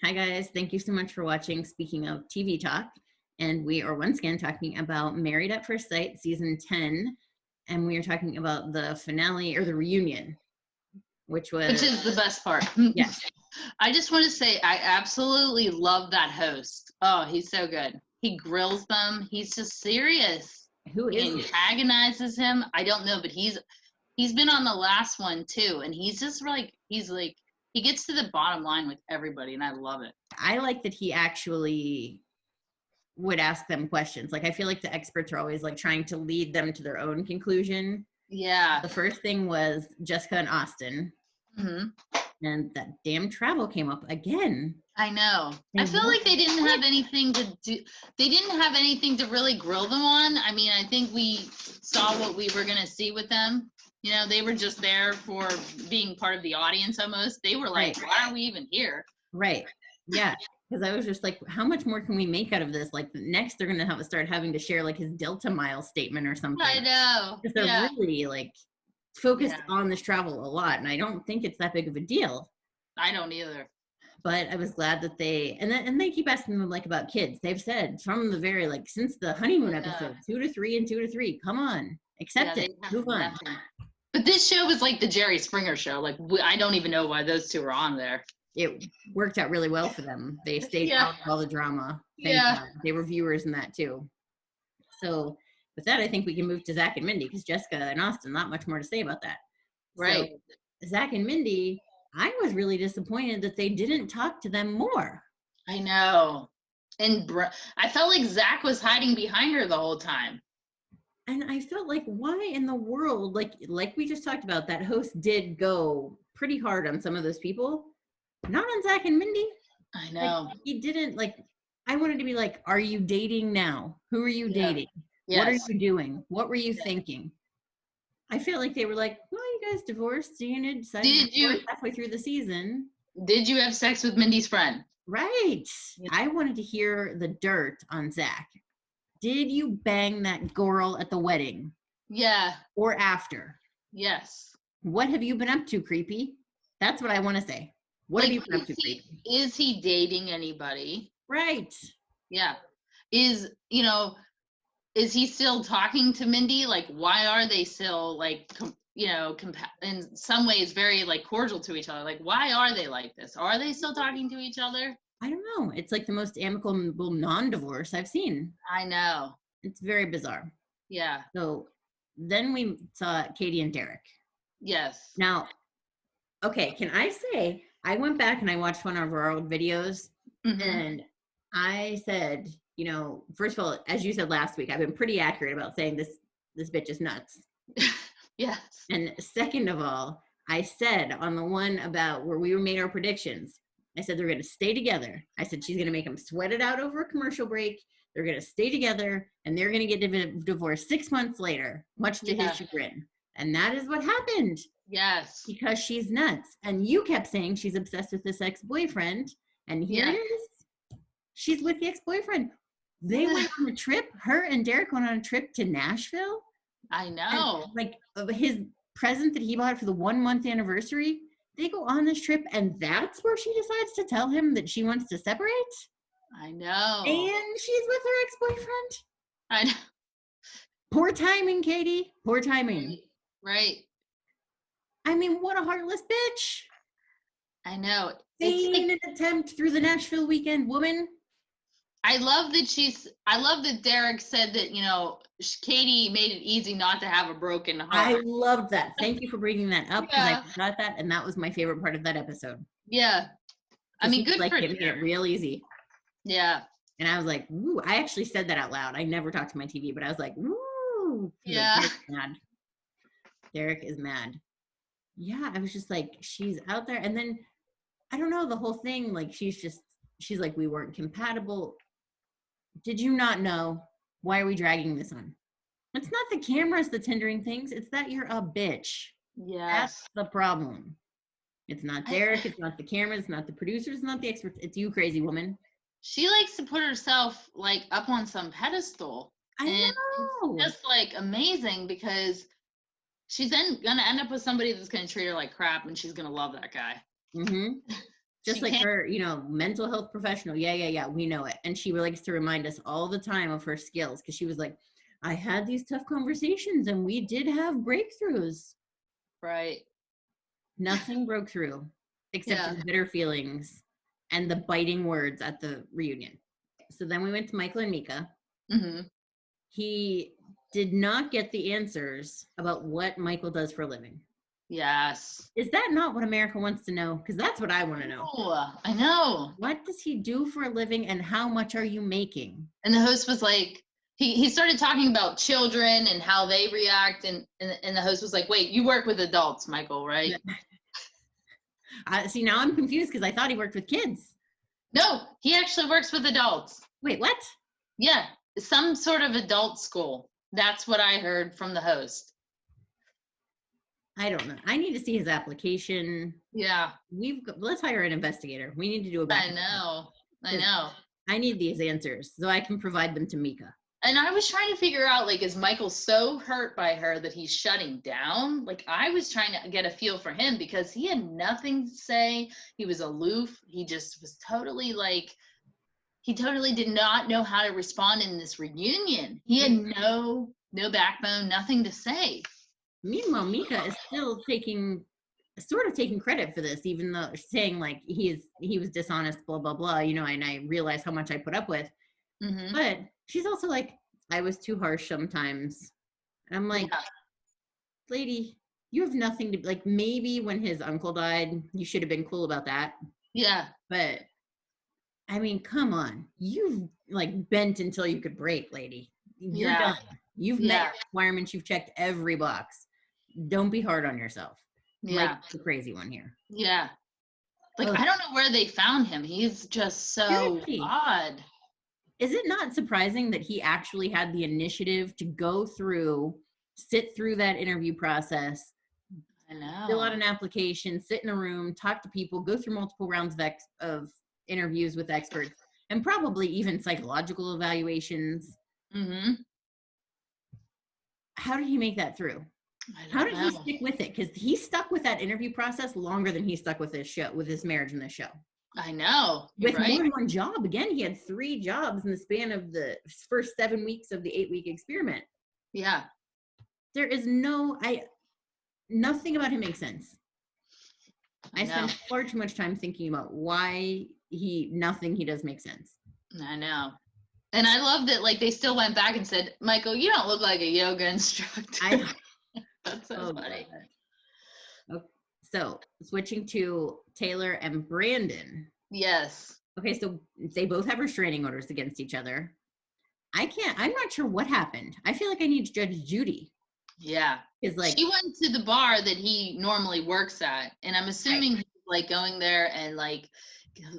Hi guys, thank you so much for watching Speaking of TV Talk. And we are once again talking about Married at First Sight, season 10. And we are talking about the finale or the reunion, which is the best part. Yes. I just want to say I absolutely love that host. Oh, he's so good. He grills them. He's just serious. Who is he antagonizes him? I don't know, but he's been on the last one too, and he's just like he gets to the bottom line with everybody, and I love it. I like that he actually would ask them questions. Like, I feel like the experts are always like trying to lead them to their own conclusion. Yeah. The first thing was Jessica and Austin. Mm-hmm. And that damn travel came up again. I know. I feel like they didn't have anything to do. They didn't have anything to really grill them on. I mean, I think we saw what we were going to see with them. You know, they were just there for being part of the audience almost. They were like, right. Why are we even here? Right. Yeah. Because I was just like, how much more can we make out of this? Like, next they're going to have to start having to share like his Delta mile statement or something. I know. Because they're really like focused on this travel a lot. And I don't think it's that big of a deal. I don't either. But I was glad that they, and they keep asking them like about kids. They've said from the very, like, since the honeymoon episode, 2 to 3 and 2 to 3, come on, accept it, move on. Nothing. But this show was like the Jerry Springer show. Like, I don't even know why those two are on there. It worked out really well for them. They stayed out of all the drama. They were viewers in that too. So with that, I think we can move to Zach and Mindy, because Jessica and Austin, not much more to say about that. Right. So, Zach and Mindy, I was really disappointed that they didn't talk to them more. I know. And I felt like Zach was hiding behind her the whole time. And I felt like, why in the world, like we just talked about, that host did go pretty hard on some of those people. Not on Zach and Mindy. I know. Like, he didn't, like, I wanted to be like, are you dating now? Who are you dating? Yes. What are you doing? What were you thinking? I feel like they were like, well, you guys divorced. So you decided halfway through the season. Did you have sex with Mindy's friend? Right. Yeah. I wanted to hear the dirt on Zach. Did you bang that girl at the wedding? Yeah. Or after? Yes. What have you been up to, creepy? That's what I want to say. What have you been up to, creepy? Is he dating anybody? Right. Yeah. Is he still talking to Mindy? Like, why are they still, like, in some ways very, like, cordial to each other? Like, why are they like this? Are they still talking to each other? I don't know. It's like the most amicable non-divorce I've seen. I know. It's very bizarre. Yeah. So then we saw Katie and Derek. Yes. Now, okay, can I say, I went back and I watched one of our old videos, and I said, first of all, as you said last week, I've been pretty accurate about saying this bitch is nuts. Yes. And second of all, I said on the one about where we made our predictions, I said they're going to stay together. I said she's going to make them sweat it out over a commercial break. They're going to stay together, and they're going to get divorced 6 months later, much to his chagrin. And that is what happened. Yes. Because she's nuts. And you kept saying she's obsessed with this ex-boyfriend. And here it is. She's with the ex-boyfriend. They went on a trip. Her and Derek went on a trip to Nashville. I know. And, like, his present that he bought for the 1 month anniversary, they go on this trip, and that's where she decides to tell him that she wants to separate. I know. And she's with her ex-boyfriend. I know. Poor timing, Katie. Poor timing. Right. I mean, what a heartless bitch. I know. Vain attempt through the Nashville weekend, woman. I love that Derek said that, Katie made it easy not to have a broken heart. I loved that. Thank you for bringing that up, because I forgot that, and that was my favorite part of that episode. Yeah. I mean, good for him. It real easy. Yeah. And I was like, ooh, I actually said that out loud. I never talked to my TV, but I was like, ooh. Yeah. Like, Derek's mad. Derek is mad. Yeah, I was just like, she's out there. And then, I don't know, the whole thing, like, she's like, we weren't compatible. Did you not know? Why are we dragging this on? It's not the cameras that's hindering things. It's that you're a bitch. Yes. That's the problem. It's not Derek. It's not the cameras. It's not the producers. It's not the experts. It's you, crazy woman. She likes to put herself, like, up on some pedestal. I know. It's just, like, amazing, because she's then going to end up with somebody that's going to treat her like crap, and she's going to love that guy. Mm-hmm. Just She like can't. her, mental health professional. Yeah. We know it. And she likes to remind us all the time of her skills because she was like, I had these tough conversations and we did have breakthroughs. Right. Nothing broke through except for Yeah. the bitter feelings and the biting words at the reunion. So then we went to Michael and Mika. Mm-hmm. He did not get the answers about what Michael does for a living. Yes. Is that not what America wants to know? Because that's what I want to know. Oh, I know. What does he do for a living and how much are you making? And the host was like, he started talking about children and how they react. And the host was like, wait, you work with adults, Michael, right? See, now I'm confused because I thought he worked with kids. No, he actually works with adults. Wait, what? Yeah, some sort of adult school. That's what I heard from the host. I don't know. I need to see his application. Yeah. Let's hire an investigator. We need to do a back. I know. I need these answers so I can provide them to Mika. And I was trying to figure out, like, is Michael so hurt by her that he's shutting down? Like, I was trying to get a feel for him because he had nothing to say. He was aloof. He just was totally like, he totally did not know how to respond in this reunion. He had no backbone, nothing to say. Meanwhile, Mika is still taking credit for this, even though saying like he was dishonest, blah blah blah. And I realize how much I put up with. Mm-hmm. But she's also like, I was too harsh sometimes. And I'm like, lady, you have nothing to, like, maybe when his uncle died, you should have been cool about that. Yeah. But I mean, come on. You've like bent until you could break, lady. You're done. You've met your requirements. You've checked every box. Don't be hard on yourself. Yeah. Like the crazy one here. Yeah. Like, I don't know where they found him. He's just so odd. Is it not surprising that he actually had the initiative to sit through that interview process, I know, fill out an application, sit in a room, talk to people, go through multiple rounds of interviews with experts, and probably even psychological evaluations? Mm-hmm. How did he make that through? How did he stick with it? Because he stuck with that interview process longer than he stuck with his marriage in this show. I know. With more than one job. Again, he had 3 jobs in the span of the first 7 weeks of the 8-week experiment. Yeah. There is nothing about him makes sense. I spent far too much time thinking about why nothing he does makes sense. I know. And I love that, like, they still went back and said, Michael, you don't look like a yoga instructor. That's so funny. Okay, so switching to Taylor and Brandon. Yes. Okay, so they both have restraining orders against each other. I'm not sure what happened. I feel like I need to judge Judy. Yeah. Because like she went to the bar that he normally works at, and I'm assuming he's like going there and like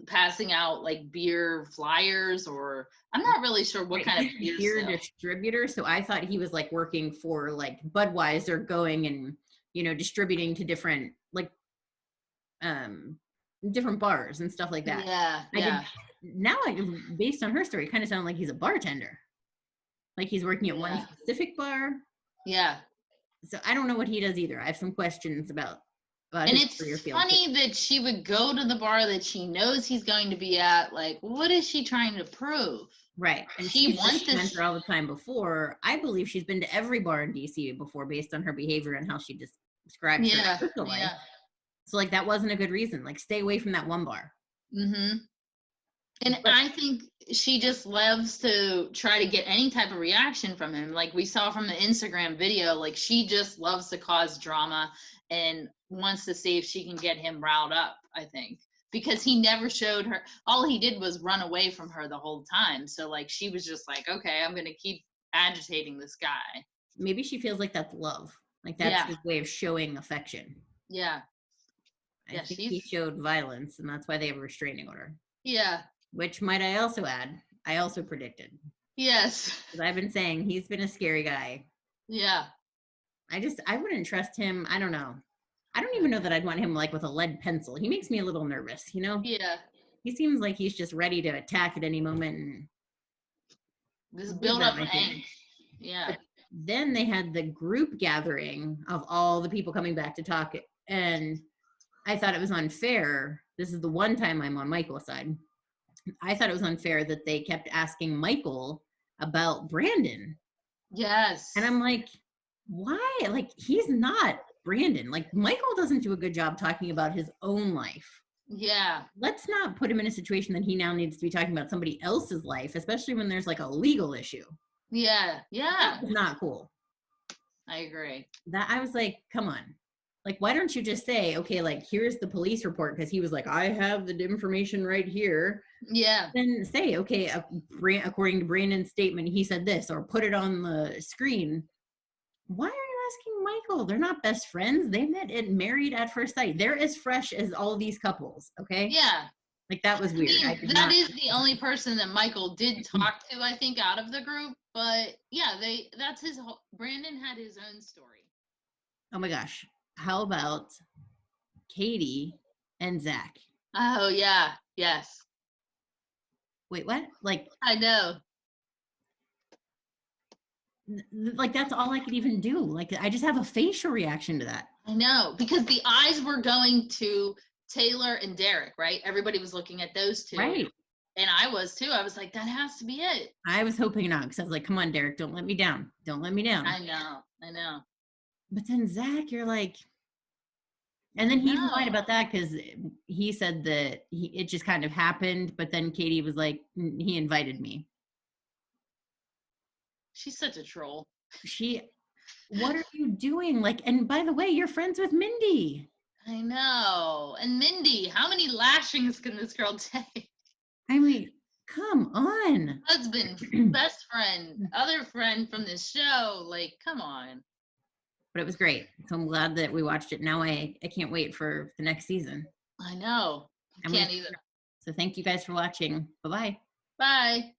passing out like beer flyers, or I'm not really sure what kind of beer distributor. So I thought he was like working for like Budweiser, going and distributing to different different bars and stuff like that. Yeah. Now, based on her story, it kind of sounded like he's a bartender, like he's working at one specific bar. Yeah. So I don't know what he does either. I have some questions about and it's funny that she would go to the bar that she knows he's going to be at. Like, what is she trying to prove? Right. And she went there all the time before. I believe she's been to every bar in DC before, based on her behavior and how she describes her personal life. So like that wasn't a good reason. Like, stay away from that one bar. Mm-hmm. And I think she just loves to try to get any type of reaction from him. Like we saw from the Instagram video, like she just loves to cause drama and wants to see if she can get him riled up, I think. Because he never showed her, all he did was run away from her the whole time. So like she was just like, okay, I'm going to keep agitating this guy. Maybe she feels like that's love. Like that's his way of showing affection. Yeah. I think he showed violence, and that's why they have a restraining order. Yeah. Which, might I also add, I also predicted. Yes. Because I've been saying he's been a scary guy. Yeah. I wouldn't trust him. I don't know. I don't even know that I'd want him like with a lead pencil. He makes me a little nervous, Yeah. He seems like he's just ready to attack at any moment. And this build up angst. Yeah. But then they had the group gathering of all the people coming back to talk, and I thought it was unfair this is the one time I'm on Michael's side. I thought it was unfair that they kept asking Michael about Brandon. Yes. And I'm like, why? Like, he's not Brandon. Like, Michael doesn't do a good job talking about his own life. Yeah. Let's not put him in a situation that he now needs to be talking about somebody else's life, especially when there's like a legal issue. Yeah. Yeah. That's not cool. I agree. That I was like, come on. Like, why don't you just say, okay, like, here's the police report? Because he was like, I have the information right here. Yeah. Then say, okay, according to Brandon's statement, he said this, or put it on the screen. Why are you asking Michael? They're not best friends. They met and married at first sight. They're as fresh as all these couples. Okay. Yeah. Like, that was weird. I mean, that is the only person that Michael did talk to, I think, out of the group. But yeah, that's his whole, Brandon had his own story. Oh my gosh. How about Katie and Zach? Oh yeah. Yes. Wait, what? Like, I know. Like, that's all I could even do. Like, I just have a facial reaction to that. I know, because the eyes were going to Taylor and Derek, right? Everybody was looking at those two. Right. And I was too. I was like, that has to be it. I was hoping not, because I was like, come on, Derek, don't let me down. Don't let me down. I know. But then Zach, you're like, and then he lied about that because he said that it just kind of happened. But then Katie was like, he invited me. She's such a troll. What are you doing? Like, and by the way, you're friends with Mindy. I know. And Mindy, how many lashings can this girl take? I mean, come on. Husband, best friend, other friend from this show. Like, come on. But it was great. So I'm glad that we watched it. Now I can't wait for the next season. I know. I can't either. So thank you guys for watching. Bye-bye. Bye.